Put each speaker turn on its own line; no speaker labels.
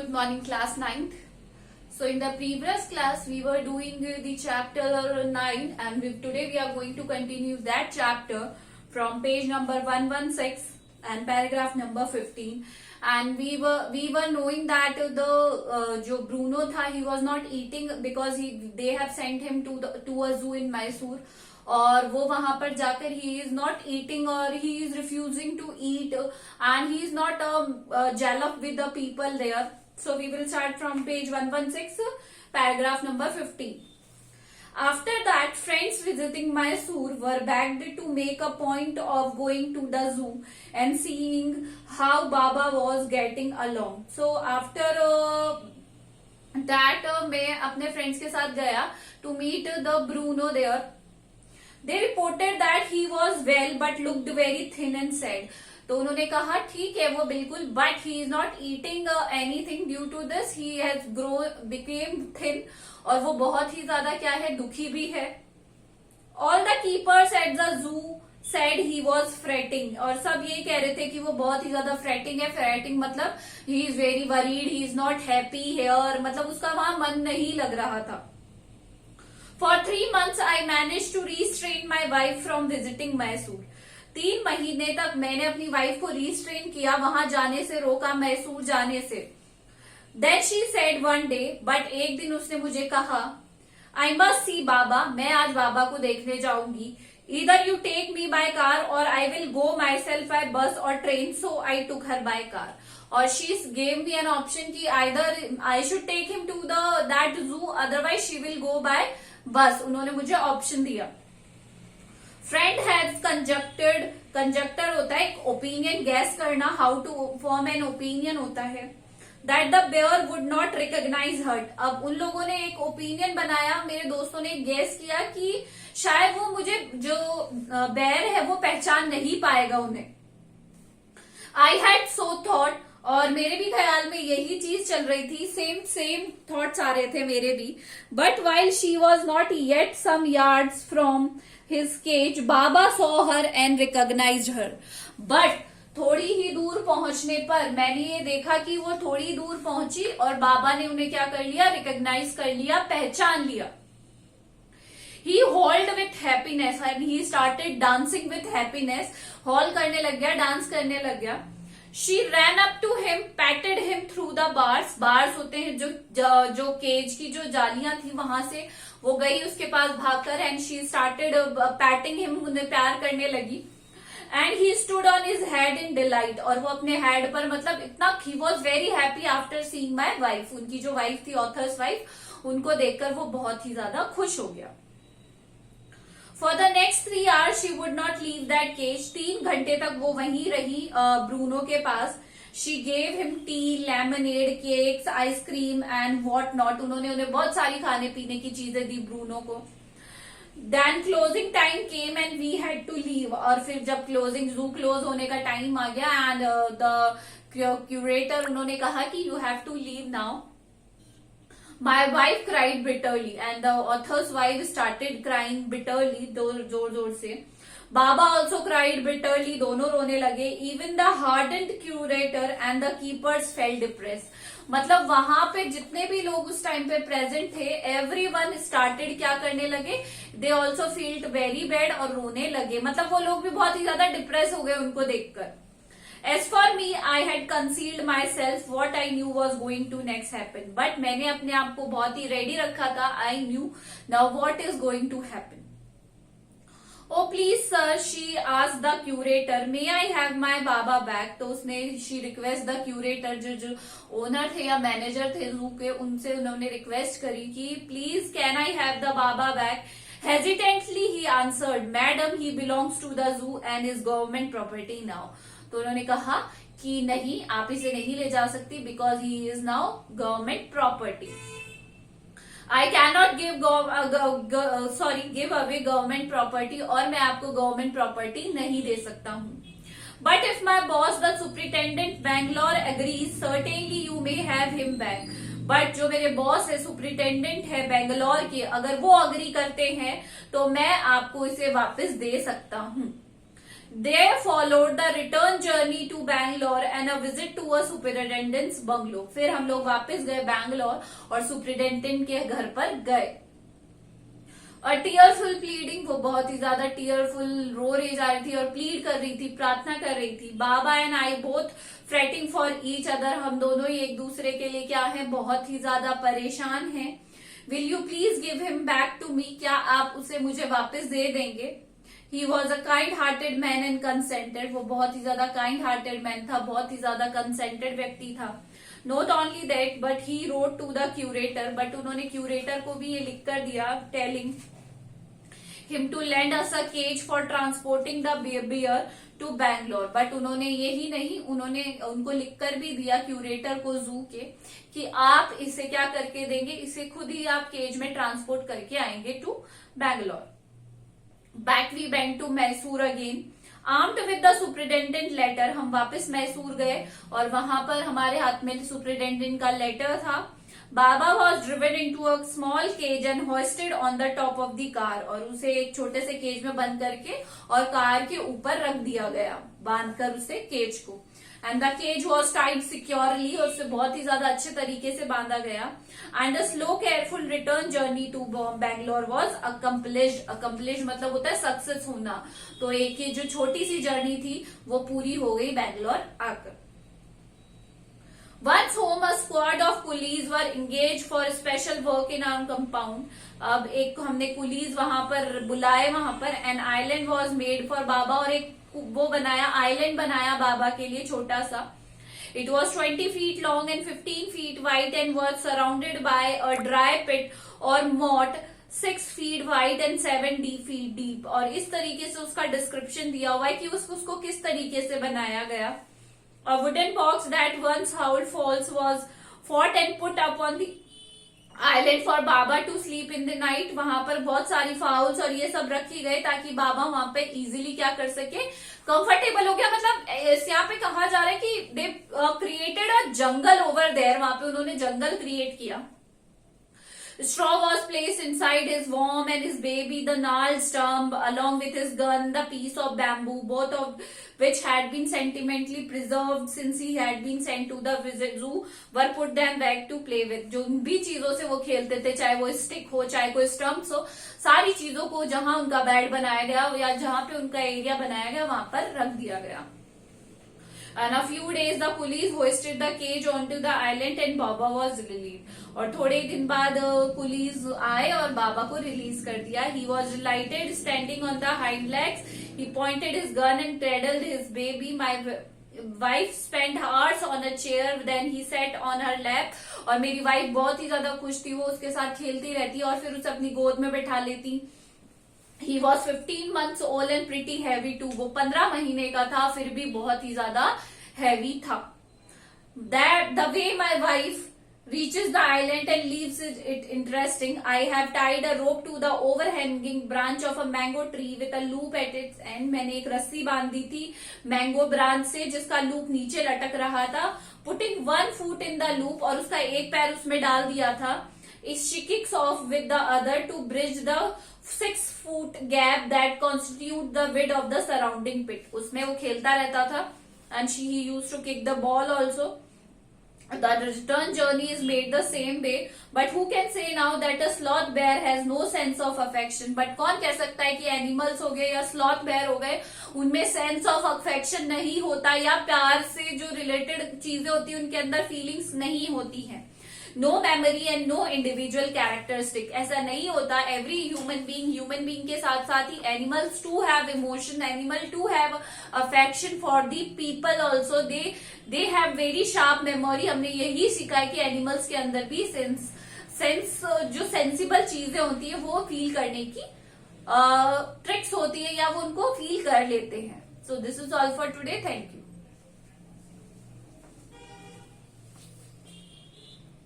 Good morning, class 9th. So in the previous class we were doing the chapter 9 and today we are going to continue that chapter from page number 116 and paragraph number 15. And we were knowing that the जो Bruno था, he was not eating because they have sent him to a zoo in Mysore. और वो वहां पर जाकर ही is not eating और he is refusing to eat and he is not jealous with the people there. So we will start from page 116, paragraph number 15. After that, friends visiting Mysore were begged to make a point of going to the zoo and seeing how Baba was getting along. So after that, मैं अपने friends के साथ गया to meet the Bruno there. They reported that he was well but looked very thin and sad. तो उन्होंने कहा ठीक है वो बिल्कुल, but he is not eating anything due to this. He has became thin और वो बहुत ही ज्यादा क्या है, दुखी भी है. All the keepers at the zoo said he was fretting. और सब ये कह रहे थे कि वो बहुत ही ज्यादा fretting है. Fretting मतलब he is very worried, he is not happy here, मतलब उसका वहां मन नहीं लग रहा था. For 3 months I managed to restrain my wife from visiting Mysore. 3 महीने तक मैंने अपनी वाइफ को रिस्ट्रेन किया, वहां जाने से रोका, मैसूर जाने से. Then she said one day, but एक दिन उसने मुझे कहा, I must see बाबा, मैं आज बाबा को देखने जाऊंगी. Either you take me by car or I will go myself by bus or train. So I took her by car. और she gave me an option कि either I should take him to that zoo, otherwise she will go by bus. उन्होंने मुझे option दिया. Friend has कंजक्टर होता है एक opinion guess करना, how to form an opinion होता है. That the bear would not recognise hurt. अब उन लोगों ने एक ओपिनियन बनाया, मेरे दोस्तों ने गैस किया कि शायद वो मुझे जो बेयर है वो पहचान नहीं पाएगा उन्हें. आई हैड सो थॉट, और मेरे भी ख्याल में यही चीज चल रही थी, सेम थॉट्स आ रहे थे मेरे भी. But while she was not yet some yards from his cage, Baba saw her and recognised her. But थोड़ी ही दूर पहुंचने पर मैंने ये देखा कि वो थोड़ी दूर पहुंची और बाबा ने उन्हें क्या कर लिया, रिकॉग्नाइज कर लिया, पहचान लिया. He hauled with happiness and he started dancing with happiness. Hall करने लग गया, डांस करने लग गया. She ran up to him, patted him through the bars. Bars होते हैं जो केज की जो जालियां थी वहां से वो गई उसके पास भागकर, and she started patting him, उन्हें प्यार करने लगी. And he stood on his head in delight. और वो अपने हेड पर मतलब इतना, he was very happy after seeing my wife. उनकी जो वाइफ थी, ऑथर्स वाइफ, उनको देखकर वो बहुत ही ज्यादा खुश हो गया. For the next 3 hours she would not leave that cage. 3 घंटे तक वो वहीं रही ब्रूनो के पास. She gave him tea, lemonade, cakes, ice cream and what not. उन्होंने उन्हें बहुत सारी खाने पीने की चीजें दी ब्रूनो को. Then closing time came and we had to leave. और फिर जब जू क्लोज होने का टाइम आ गया and the curator उन्होंने कहा कि you have to leave now. My wife cried bitterly and the author's wife started crying bitterly, जोर से. Baba also cried bitterly, दोनों रोने लगे. Even the hardened curator and the keepers felt depressed. मतलब वहां पे जितने भी लोग उस टाइम पे प्रेजेंट थे, everyone started क्या करने लगे, they also felt very bad और रोने लगे. मतलब वो लोग भी बहुत ही ज्यादा डिप्रेस हो गए उनको देखकर. As for me, I had concealed myself. What I knew was going to next happen. But मैंने अपने आप को बहुत ही रेडी रखा था. I knew now what is going to happen. Oh please sir, she asked the curator, may I have my Baba back? तो उसने she request the curator, जो ओनर थे या मैनेजर थे जू के, उनसे उन्होंने रिक्वेस्ट करी कि please can I have the Baba back. Hesitantly he answered, madam, he belongs to the zoo and is government property now. तो उन्होंने कहा कि नहीं, आप इसे नहीं ले जा सकती because he is now government property. I can not give away government property, और मैं आपको गवर्नमेंट प्रॉपर्टी नहीं दे सकता हूँ. But if my boss the superintendent Bangalore agrees, certainly you may have him back. But जो मेरे बॉस है, सुपरिटेंडेंट है बैंगलोर के, अगर वो अग्री करते हैं तो मैं आपको इसे वापस दे सकता हूँ. They followed the return journey to Bangalore and a visit to a superintendent's bungalow. फिर हम लोग वापस गए बैंगलोर और सुपरिटेंडेंट के घर पर गए। और टीयरफुल प्लीडिंग, वो बहुत ही ज्यादा टीयरफुल रो रही जा रही थी और प्लीड कर रही थी, प्रार्थना कर रही थी। Baba and I both fretting for each other, हम दोनों ही एक दूसरे के लिए क्या है, बहुत ही ज्यादा परेशान हैं। Will you please give him back to me, क्या आप उसे मुझे वापस दे देंगे। He was a kind hearted man and consented, वो बहुत ही ज्यादा काइंड हार्टेड मैन था, बहुत ही ज्यादा कंसेंटेड व्यक्ति था। Not only that but he wrote to the curator, but उन्होंने क्यूरेटर को भी ये लिख कर दिया, telling him to lend us a cage for transporting the bear to Bangalore. But उन्होंने यही नहीं, उन्होंने उनको लिखकर भी दिया क्यूरेटर को जू के कि आप इसे क्या करके देंगे, इसे खुद ही आप केज में ट्रांसपोर्ट करके आएंगे to Bangalore. Back we went to Mysore again armed with the superintendent letter, हम वापस मैसूर गए और वहां पर हमारे हाथ में सुपरिटेंडेंट का लेटर था। Baba was driven into a small cage and hoisted on the top of the car, और उसे एक छोटे से केज में बंद करके और कार के ऊपर रख दिया गया, बांधकर उसे केज को। And the cage was tied securely, और उसे बहुत ही ज्यादा अच्छे तरीके से बांधा गया। And a slow careful return journey to Bangalore was accomplished, accomplish मतलब होता है सक्सेस होना। तो एक ये जो छोटी सी जर्नी थी वो पूरी हो गई बैंगलोर आकर। Once home, a squad of coolies were engaged for special work in our compound. अब एक हमने कुलीज वहां पर बुलाए, वहां पर an island was made for Baba, और एक वो बनाया, आइलैंड बनाया बाबा के लिए छोटा सा। It was 20 feet long and 15 feet wide and was surrounded by a dry pit or moat 6 feet wide and 7 feet deep. और इस तरीके से उसका डिस्क्रिप्शन दिया हुआ है कि उसको किस तरीके से बनाया गया। A wooden box that once held fowls was fought and put up on the island for Baba to sleep in the night. वहां पर बहुत सारी फाउल्स और ये सब रखी गए ताकि बाबा वहां पे इजीली क्या कर सके, कंफर्टेबल हो गया। मतलब यहाँ पे कहा जा रहा है कि they created a jungle over there, वहां पे उन्होंने जंगल क्रिएट किया। Straw was placed inside his worm and his baby, the gnarled stump, along with his gun, the piece of bamboo, both of which had been sentimentally preserved since he had been sent to the zoo, were put them back to play with. जो भी चीजों से वो खेलते थे, चाहे वो stick हो, चाहे कोई स्टम्प्स हो, सारी चीजों को जहां उनका बेड बनाया गया या जहां पे उनका एरिया बनाया गया वहां पर रख दिया गया। And a few days the police hoisted the cage onto the island and Baba was released. और थोड़े दिन बाद पुलिस आए और बाबा को रिलीज कर दिया। He was delighted standing on the hind legs. He pointed his gun and cradled his baby. My wife spent hours on a chair, then he sat on her lap. और मेरी wife बहुत ही ज्यादा खुश थी, वो उसके साथ खेलती रहती और फिर उसे अपनी गोद में बैठा लेती। He was 15 months old and pretty heavy too. वो 15 महीने का था, फिर भी बहुत ही ज्यादा हैवी था। That the way my wife reaches the island and leaves it interesting. I have tied a rope to the overhanging branch of a mango tree with a loop at its end. मैंने एक रस्सी बांध दी थी mango branch से जिसका loop नीचे लटक रहा था। Putting one foot in the loop, और उसका एक पैर उसमें डाल दिया था। She kicks off with the other to bridge the 6-foot gap that constitute the width of the surrounding pit. उसमें वो खेलता रहता था and he used to kick the ball also. The return journey is made the same way, but who can say now that a sloth bear has no sense of affection? But कौन कह सकता है कि animals हो गए या sloth bear हो गए उनमें सेंस ऑफ अफेक्शन नहीं होता, या प्यार से जो रिलेटेड चीजें होती हैं उनके अंदर फीलिंग्स नहीं होती हैं। No memory and no individual characteristic, ऐसा नहीं होता। एवरी ह्यूमन बींग के साथ साथ ही animals too have emotion, animal too have affection for the people also, they have very sharp memory. हमने यही सीखा है कि एनिमल्स के अंदर भी सेंस जो सेंसिबल चीजें होती है वो फील करने की ट्रिक्स होती है या वो उनको फील कर लेते हैं। So this is all for today, thank you.